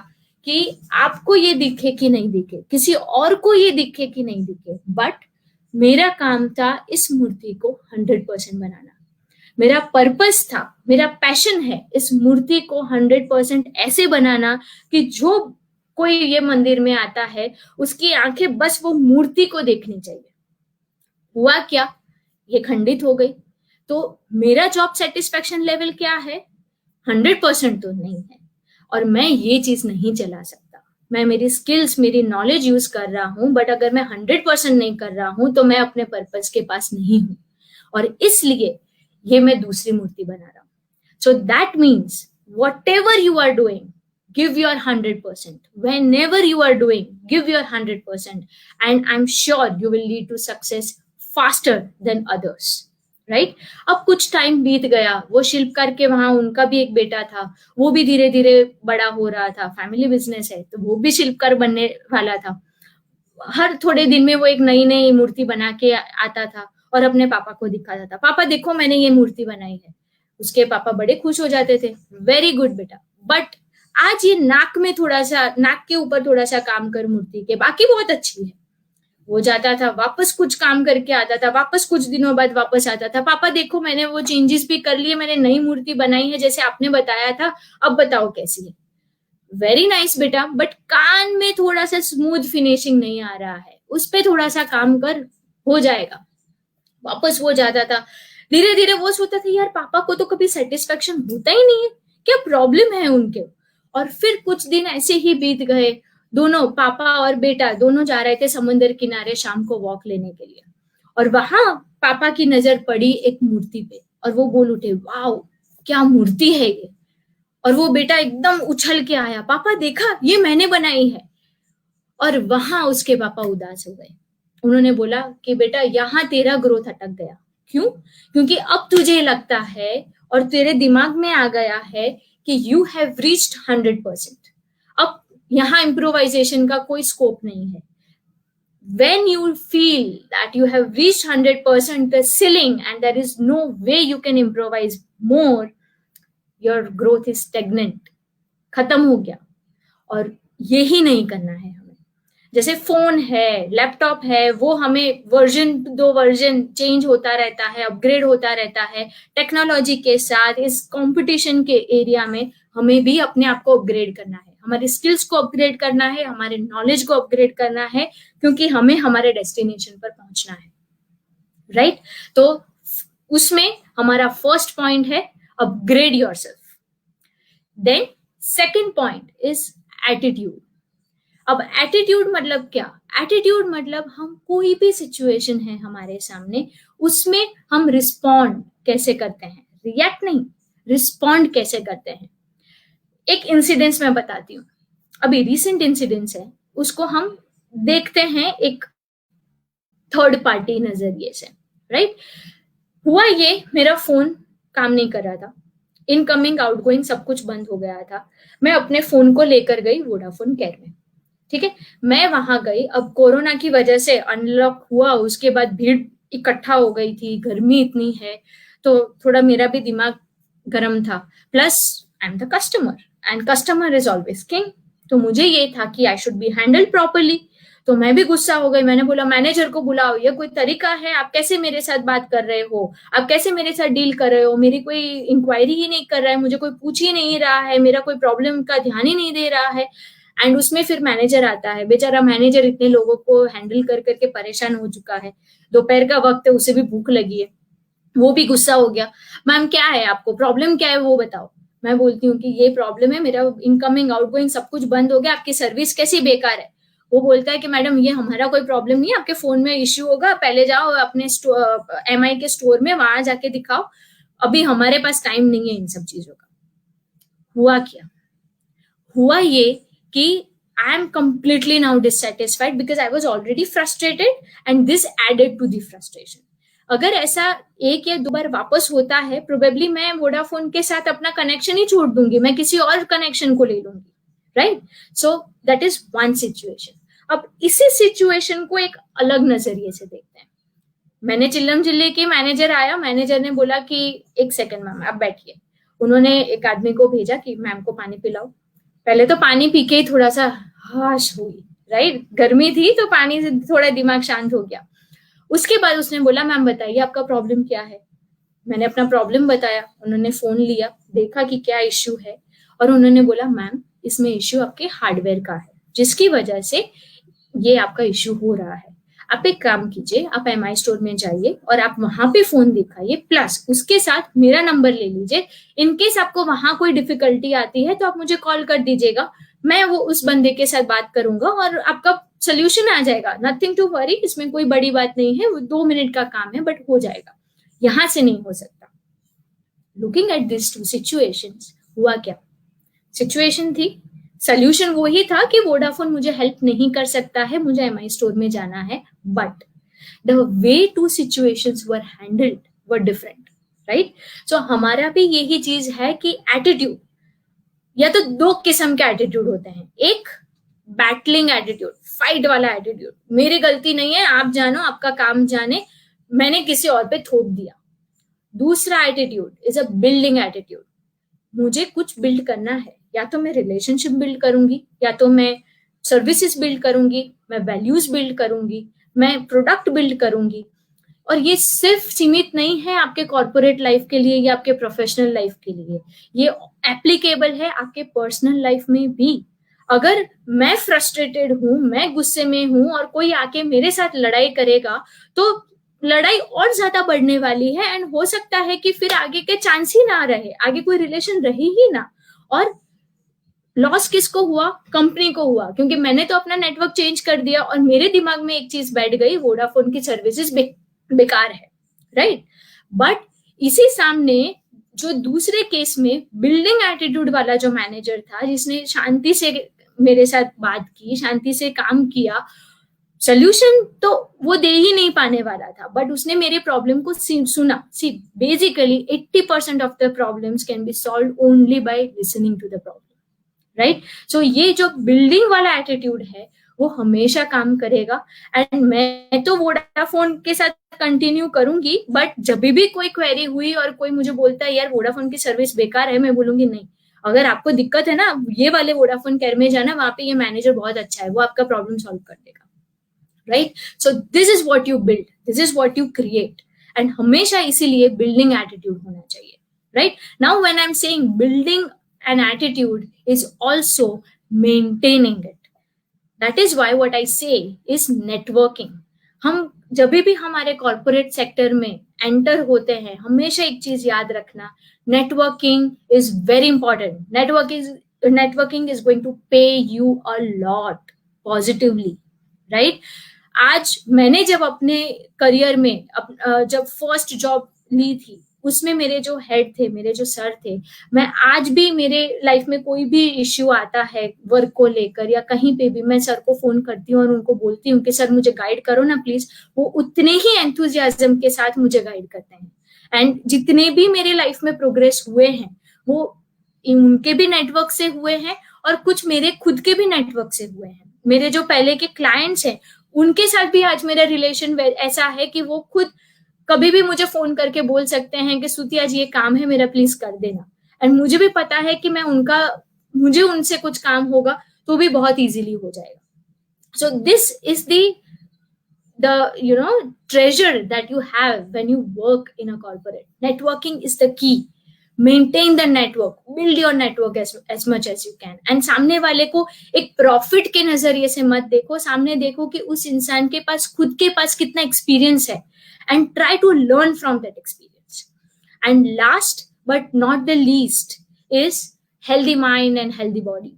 कि आपको ये दिखे कि नहीं दिखे, किसी और को ये दिखे कि नहीं दिखे, बट मेरा काम था इस मूर्ति को 100% बनाना। मेरा पर्पस था, मेरा पैशन है इस मूर्ति को 100% ऐसे बनाना कि जो कोई ये मंदिर में आता है उसकी आंखें बस वो मूर्ति को देखनी चाहिए। हुआ क्या, ये खंडित हो गई। तो मेरा जॉब सेटिस्फेक्शन लेवल क्या है, 100% तो नहीं है, और मैं ये चीज नहीं चला सकता। मैं मेरी स्किल्स मेरी नॉलेज यूज कर रहा हूं, बट अगर मैं 100% नहीं कर रहा हूं तो मैं अपने पर्पस के पास नहीं हूं, और इसलिए ये मैं दूसरी मूर्ति बना रहा हूं। So that means whatever you are doing, give your 100%. Whenever you are doing, give your 100%, and I'm sure you will lead to success faster than others. Right अब कुछ टाइम बीत गया, वो शिल्पकार के वहां उनका भी एक बेटा था, वो भी धीरे धीरे बड़ा हो रहा था, फैमिली बिजनेस है तो वो भी शिल्पकार बनने वाला था। हर थोड़े दिन में वो एक नई नई मूर्ति बना के आता था और अपने पापा को दिखाता था, पापा देखो मैंने ये मूर्ति बनाई है। उसके पापा बड़े खुश हो जाते थे, वेरी गुड बेटा, बट आज ये नाक में थोड़ा सा, नाक के ऊपर थोड़ा सा काम कर मूर्ति के, बाकी बहुत अच्छी है। वो जाता था वापस कुछ काम करके आता था, वापस कुछ दिनों बाद वापस आता था, पापा देखो मैंने वो चेंजेस भी कर लिए, मैंने नई मूर्ति बनाई है जैसे आपने बताया था, अब बताओ कैसी है। वेरी नाइस बेटा, बट कान में थोड़ा सा स्मूथ फिनिशिंग नहीं आ रहा है, उस पर थोड़ा सा काम कर, हो जाएगा। वापस वो जाता था, धीरे धीरे वो सोचता था यार पापा को तो कभी सेटिस्फेक्शन होता ही नहीं है, क्या प्रॉब्लम है उनके। और फिर कुछ दिन ऐसे ही बीत गए, दोनों पापा और बेटा दोनों जा रहे थे समुद्र किनारे शाम को वॉक लेने के लिए, और वहां पापा की नजर पड़ी एक मूर्ति पे और वो बोल उठे वाओ क्या मूर्ति है ये। और वो बेटा एकदम उछल के आया, पापा देखा ये मैंने बनाई है। और वहां उसके पापा उदास हो गए, उन्होंने बोला कि बेटा यहाँ तेरा ग्रोथ अटक गया। क्यों? क्योंकि अब तुझे लगता है और तेरे दिमाग में आ गया है कि यू हैव रीच्ड 100%, अब यहाँ इम्प्रोवाइजेशन का कोई स्कोप नहीं है। When you feel that you have reached 100% the ceiling and there is no way you can improvise more, your growth is stagnant, खत्म हो गया। और यही नहीं करना है हमें। जैसे फोन है, लैपटॉप है, वो हमें वर्जन 2 वर्जन चेंज होता रहता है, अपग्रेड होता रहता है। टेक्नोलॉजी के साथ इस कंपटीशन के एरिया में हमें भी अपने आप को अपग्रेड करना है, हमारे स्किल्स को अपग्रेड करना है, हमारे नॉलेज को अपग्रेड करना है, क्योंकि हमें हमारे डेस्टिनेशन पर पहुंचना है। राइट तो उसमें हमारा फर्स्ट पॉइंट है upgrade yourself. Then second point is attitude. अब एटीट्यूड मतलब क्या? एटीट्यूड मतलब हम कोई भी सिचुएशन है हमारे सामने, उसमें हम रिस्पॉन्ड कैसे करते हैं, रिएक्ट नहीं, रिस्पॉन्ड कैसे करते हैं। एक इंसिडेंस मैं बताती हूँ, अभी रिसेंट इंसिडेंस है, उसको हम देखते हैं एक थर्ड पार्टी नजरिए से। राइट हुआ ये, मेरा फोन काम नहीं कर रहा था, इनकमिंग आउटगोइंग सब कुछ बंद हो गया था। मैं अपने फोन को लेकर गई वोडाफोन केयर में, ठीक है, मैं वहां गई। अब कोरोना की वजह से अनलॉक हुआ, उसके बाद भीड़ इकट्ठा हो गई थी, गर्मी इतनी है, तो थोड़ा मेरा भी दिमाग गर्म था, plus I am the customer and customer is always king. तो मुझे ये था कि I should be handled properly. तो मैं भी गुस्सा हो गई, मैंने बोला मैनेजर को बुलाओ, ये कोई तरीका है? आप कैसे मेरे साथ बात कर रहे हो, आप कैसे मेरे साथ डील कर रहे हो, मेरी कोई इंक्वायरी ही नहीं कर रहा है, मुझे कोई पूछ ही नहीं रहा है, मेरा कोई प्रॉब्लम का ध्यान ही नहीं दे रहा है। एंड उसमें फिर मैनेजर आता है, बेचारा मैनेजर इतने लोगों को हैंडल कर करके परेशान हो चुका है, दोपहर का वक्त है, उसे भी भूख लगी है, वो भी गुस्सा हो गया। मैम क्या है, आपको प्रॉब्लम क्या है वो बताओ। मैं बोलती हूँ कि ये प्रॉब्लम है, मेरा इनकमिंग आउटगोइंग सब कुछ बंद हो गया, आपकी सर्विस कैसी बेकार है। वो बोलता है कि मैडम ये हमारा कोई प्रॉब्लम नहीं है, आपके फोन में इश्यू होगा, पहले जाओ अपने MI के स्टोर में, वहां जाके दिखाओ, अभी हमारे पास टाइम नहीं है इन सब चीजों का। हुआ क्या? हुआ ये कि I am completely now dissatisfied because I was already frustrated and this added to the frustration. अगर ऐसा 1 या 2 बार वापस होता है, प्रोबेबली मैं वोडाफोन के साथ अपना कनेक्शन ही छोड़ दूंगी, मैं किसी और कनेक्शन को ले लूंगी, right? So that is one situation. अब इसी सिचुएशन को एक अलग नजरिए से देखते हैं. मैंने चिल्लम जिले के मैनेजर आया, मैनेजर ने बोला कि 1 सेकंड मैम आप बैठिए. उन्होंने एक आदमी को भेजा कि मैम को पानी पिलाओ. पहले तो पानी पी के ही थोड़ा सा हाश हुई, राइट? गर्मी थी तो पानी से थोड़ा दिमाग शांत हो गया. उसके बाद उसने बोला मैम बताइए आपका प्रॉब्लम क्या है. मैंने अपना प्रॉब्लम बताया. उन्होंने फोन लिया, देखा कि क्या इश्यू है, और उन्होंने बोला मैम इसमें इश्यू आपके हार्डवेयर का है, जिसकी वजह से ये आपका इश्यू हो रहा है. आप एक काम कीजिए, आप MI स्टोर में जाइए और आप वहां पे फोन दिखाइए, प्लस उसके साथ मेरा नंबर ले लीजिए. इनकेस आपको वहां कोई डिफिकल्टी आती है तो आप मुझे कॉल कर दीजिएगा, मैं वो उस बंदे के साथ बात करूंगा और आपका सोल्यूशन आ जाएगा. नथिंग टू वरी, इसमें कोई बड़ी बात नहीं है, वो 2 मिनट का काम है, बट हो जाएगा. यहां से नहीं हो सकता. लुकिंग एट दिस 2 सिचुएशंस, हुआ क्या? सिचुएशन थी, सोल्यूशन वो ही था कि वोडाफोन मुझे हेल्प नहीं कर सकता है, मुझे MI स्टोर में जाना है, but the way 2 situations were handled were different, right? So हमारा भी यही चीज है कि एटीट्यूड, या तो 2 किस्म के एटीट्यूड होते हैं. एक बैटलिंग एटीट्यूड, फाइट वाला एटीट्यूड, मेरी गलती नहीं है, आप जानो, आपका काम जाने, मैंने किसी और पे थोप दिया. दूसरा attitude is a building attitude. मुझे कुछ बिल्ड करना है, या तो मैं रिलेशनशिप बिल्ड करूंगी, या तो मैं सर्विसेज बिल्ड करूंगी, मैं वैल्यूज बिल्ड करूंगी, मैं प्रोडक्ट बिल्ड करूंगी. और ये सिर्फ सीमित नहीं है आपके कॉर्पोरेट लाइफ के लिए या आपके प्रोफेशनल लाइफ के लिए, ये एप्लीकेबल है आपके पर्सनल लाइफ में भी. अगर मैं फ्रस्ट्रेटेड हूं, मैं गुस्से में हूं और कोई आके मेरे साथ लड़ाई करेगा तो लड़ाई और ज्यादा बढ़ने वाली है, एंड हो सकता है कि फिर आगे के चांस ही ना रहे, आगे कोई रिलेशन रहे ही ना. और लॉस किसको हुआ? कंपनी को हुआ, क्योंकि मैंने तो अपना नेटवर्क चेंज कर दिया और मेरे दिमाग में एक चीज बैठ गई, वोडाफोन की सर्विसेज बेकार है, राइट? बट इसी सामने जो दूसरे केस में बिल्डिंग एटीट्यूड वाला जो मैनेजर था, जिसने शांति से मेरे साथ बात की, शांति से काम किया, सोल्यूशन तो वो दे ही नहीं पाने वाला था, बट उसने मेरे प्रॉब्लम को सुना. See basically 80% of the problems can be solve only by listening to the problem, right? So ये जो बिल्डिंग वाला एटीट्यूड है वो हमेशा काम करेगा. एंड मैं तो वोडाफोन के साथ कंटिन्यू करूंगी, बट जब भी कोई क्वेरी हुई और कोई मुझे बोलता है यार वोडाफोन की सर्विस बेकार है, मैं बोलूंगी नहीं, अगर आपको दिक्कत है ना, ये वाले वोडाफोन केयर में जाना, वहां पे ये मैनेजर बहुत अच्छा है, वो आपका प्रॉब्लम सॉल्व कर देगा, right? So this is what you build, this is what you create, and हमेशा इसीलिए बिल्डिंग एटीट्यूड होना चाहिए, right? Now when I am saying building an attitude is also maintaining it. That is why what I say is networking. हम जब भी हमारे कॉर्पोरेट सेक्टर में एंटर होते हैं, हमेशा एक चीज याद रखना, networking is very important. Networking is going to pay you a lot positively, right? आज मैंने जब अपने करियर में जब फर्स्ट जॉब ली थी, उसमें मेरे जो हेड थे, मेरे जो सर थे, मैं आज भी मेरे लाइफ में कोई भी इश्यू आता है वर्क को लेकर या कहीं पे भी, मैं सर को फोन करती हूँ और उनको बोलती हूँ कि सर मुझे गाइड करो ना प्लीज. वो उतने ही एंथुजियाज्म के साथ मुझे गाइड करते हैं. एंड जितने भी मेरे लाइफ में प्रोग्रेस हुए हैं वो उनके भी नेटवर्क से हुए हैं और कुछ मेरे खुद के भी नेटवर्क से हुए हैं. मेरे जो पहले के क्लाइंट्स हैं उनके साथ भी आज मेरा रिलेशन ऐसा है कि वो खुद कभी भी मुझे फोन करके बोल सकते हैं कि श्रुति आज ये काम है मेरा, प्लीज कर देना. एंड मुझे भी पता है कि मुझे उनसे कुछ काम होगा तो भी बहुत इजीली हो जाएगा. So this is the treasure that you have when you work in a corporate. Networking is the key. Maintain the network, build your network as much as you can. And सामने वाले को एक प्रॉफिट के नजरिए से मत देखो, सामने देखो कि उस इंसान के पास खुद के पास कितना एक्सपीरियंस है, and try to learn from that experience. And last but not the least is healthy mind and healthy body.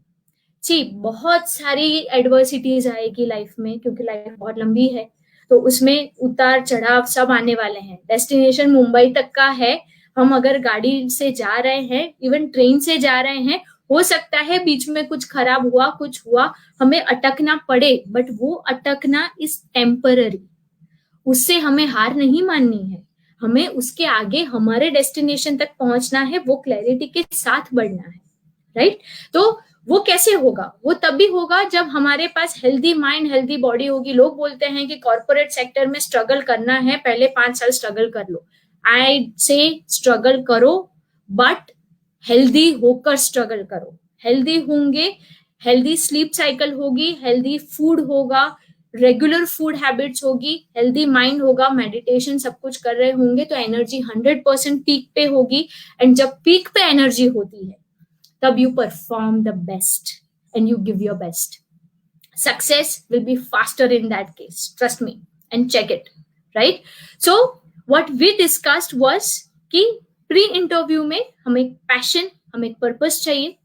See, बहुत सारी एडवर्सिटीज आएगी लाइफ में, क्योंकि लाइफ बहुत लंबी है, तो उसमें उतार चढ़ाव सब आने वाले हैं. डेस्टिनेशन मुंबई तक का है, हम अगर गाड़ी से जा रहे हैं, इवन ट्रेन से जा रहे हैं, हो सकता है बीच में कुछ खराब हुआ, कुछ हुआ, हमें अटकना पड़े, बट वो अटकना इज टेम्पररी। उससे हमें हार नहीं माननी है, हमें उसके आगे हमारे डेस्टिनेशन तक पहुंचना है, वो क्लैरिटी के साथ बढ़ना है, राइट? तो वो कैसे होगा? वो तभी होगा जब हमारे पास हेल्दी माइंड, हेल्दी बॉडी होगी। लोग बोलते हैं कि कॉर्पोरेट सेक्टर में स्ट्रगल करना है, पहले 5 साल स्ट्रगल कर लो। आई से स्ट्रगल करो, बट हेल्दी होकर स्ट्रगल करो। हेल्दी होंगे, हेल्दी स्लीप साइकिल होगी, हेल्दी फूड होगा, रेगुलर फूड हैबिट्स होगी, हेल्दी माइंड होगा, मेडिटेशन सब कुछ कर रहे होंगे, तो एनर्जी 100% पीक पे होगी। एंड जब पीक पे एनर्जी होती है तब you perform the best and you give your best. Success will be faster in that case. Trust me and check it. Right? So what we discussed was कि प्री इंटरव्यू में हमें एक पैशन, हमें एक पर्पस चाहिए,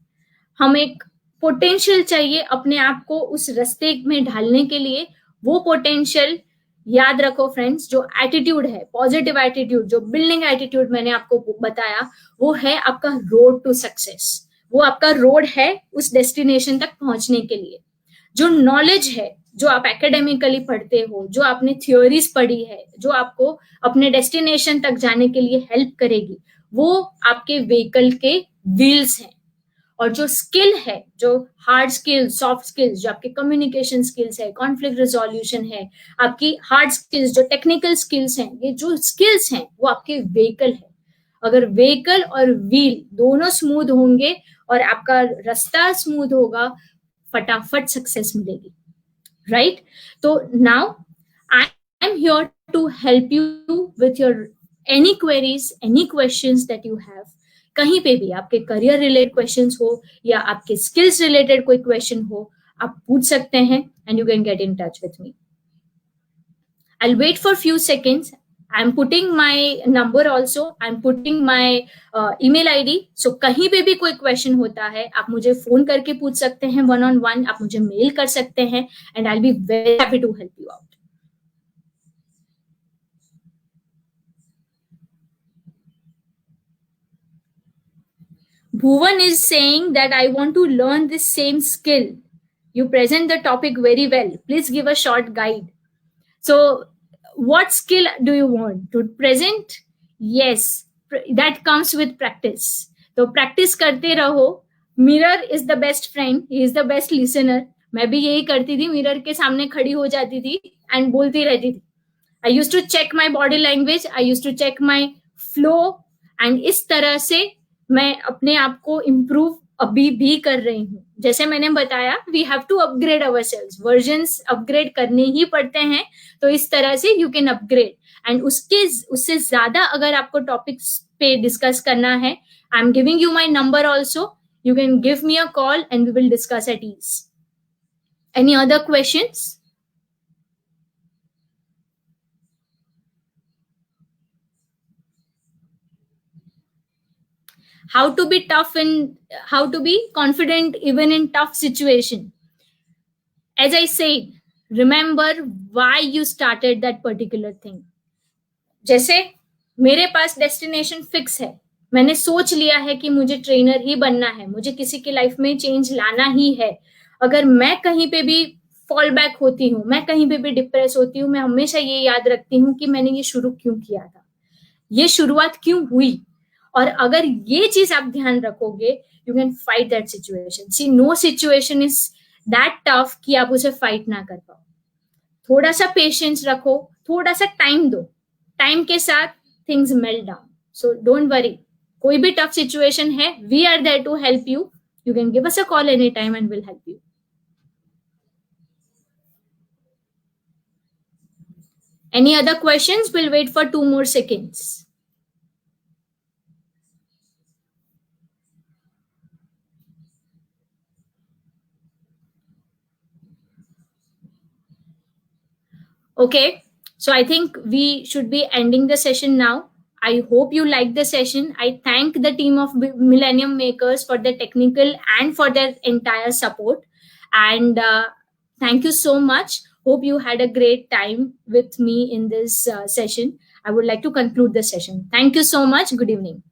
हमें एक पोटेंशियल चाहिए अपने आप को उस रास्ते में ढालने के लिए। वो पोटेंशियल याद रखो फ्रेंड्स, जो एटीट्यूड है, पॉजिटिव एटीट्यूड, जो बिल्डिंग एटीट्यूड मैंने आपको बताया, वो है आपका रोड टू सक्सेस। वो आपका रोड है उस डेस्टिनेशन तक पहुंचने के लिए। जो नॉलेज है, जो आप एकेडमिकली पढ़ते हो, जो आपने थ्योरीज पढ़ी है, जो आपको अपने डेस्टिनेशन तक जाने के लिए हेल्प करेगी, वो आपके व्हीकल के व्हील्स हैं। और जो स्किल है, जो हार्ड स्किल्स, सॉफ्ट स्किल्स, जो आपके कम्युनिकेशन स्किल्स है, कॉन्फ्लिक्ट रिजोल्यूशन है, आपकी हार्ड स्किल्स, जो टेक्निकल स्किल्स हैं, ये जो स्किल्स हैं वो आपके व्हीकल है। अगर व्हीकल और व्हील दोनों स्मूथ होंगे और आपका रास्ता स्मूथ होगा, फटाफट सक्सेस मिलेगी, राइट? तो now I am here to help you with your any queries, any questions that you have. कहीं पे भी आपके करियर रिलेटेड क्वेश्चंस हो या आपके स्किल्स रिलेटेड कोई क्वेश्चन हो, आप पूछ सकते हैं and you can get in touch with me. I will wait for few seconds. I'm putting my number also. I'm putting my email ID. So कहीं पे भी कोई क्वेश्चन होता है, आप मुझे फोन करके पूछ सकते हैं 1-on-1, आप मुझे मेल कर सकते हैं, and I'll be very happy to help you out. Bhuvan is saying that I want to learn this same skill. You present the topic very well. Please give a short guide. So what skill do you want to present? Yes, that comes with practice. तो practice करते रहो. Mirror is the best friend. He is the best listener. मैं भी यही करती थी, मिरर के सामने खड़ी हो जाती थी एंड बोलती रहती थी. I used to check my body language. I used to check my flow. And इस तरह से मैं अपने आप को इम्प्रूव अभी भी कर रही हूँ. जैसे मैंने बताया, we have to upgrade ourselves. Versions upgrade करने ही पड़ते हैं, तो इस तरह से यू कैन अपग्रेड. एंड उससे ज्यादा अगर आपको टॉपिक्स पे डिस्कस करना है, I am giving you my number also. You can give me a call and we will discuss at ease. Any other questions? How to be tough and how to be confident even in tough situation. As I said, remember why you started that particular thing. जैसे मेरे पास डेस्टिनेशन फिक्स है, मैंने सोच लिया है कि मुझे ट्रेनर ही बनना है, मुझे किसी की लाइफ में चेंज लाना ही है. अगर मैं कहीं पे भी फॉल बैक होती हूँ, मैं कहीं पे भी डिप्रेस होती हूँ, मैं हमेशा ये याद रखती हूँ कि मैंने ये शुरू क्यों किया था, ये शुरुआत क्यों हुई. और अगर ये चीज आप ध्यान रखोगे, you can fight that situation. See, no situation is that tough कि आप उसे फाइट ना कर पाओ. थोड़ा सा पेशेंस रखो, थोड़ा सा टाइम दो, टाइम के साथ things melt down. So don't worry, कोई भी टफ सिचुएशन है, we are there to help you. You can give us a call any time and will help you. Any other questions? We'll wait for 2 more seconds. Okay, so I think we should be ending the session now. I hope you liked the session. I thank the team of Millennium Makers for their technical and for their entire support. And thank you so much. Hope you had a great time with me in this session. I would like to conclude the session. Thank you so much. Good evening.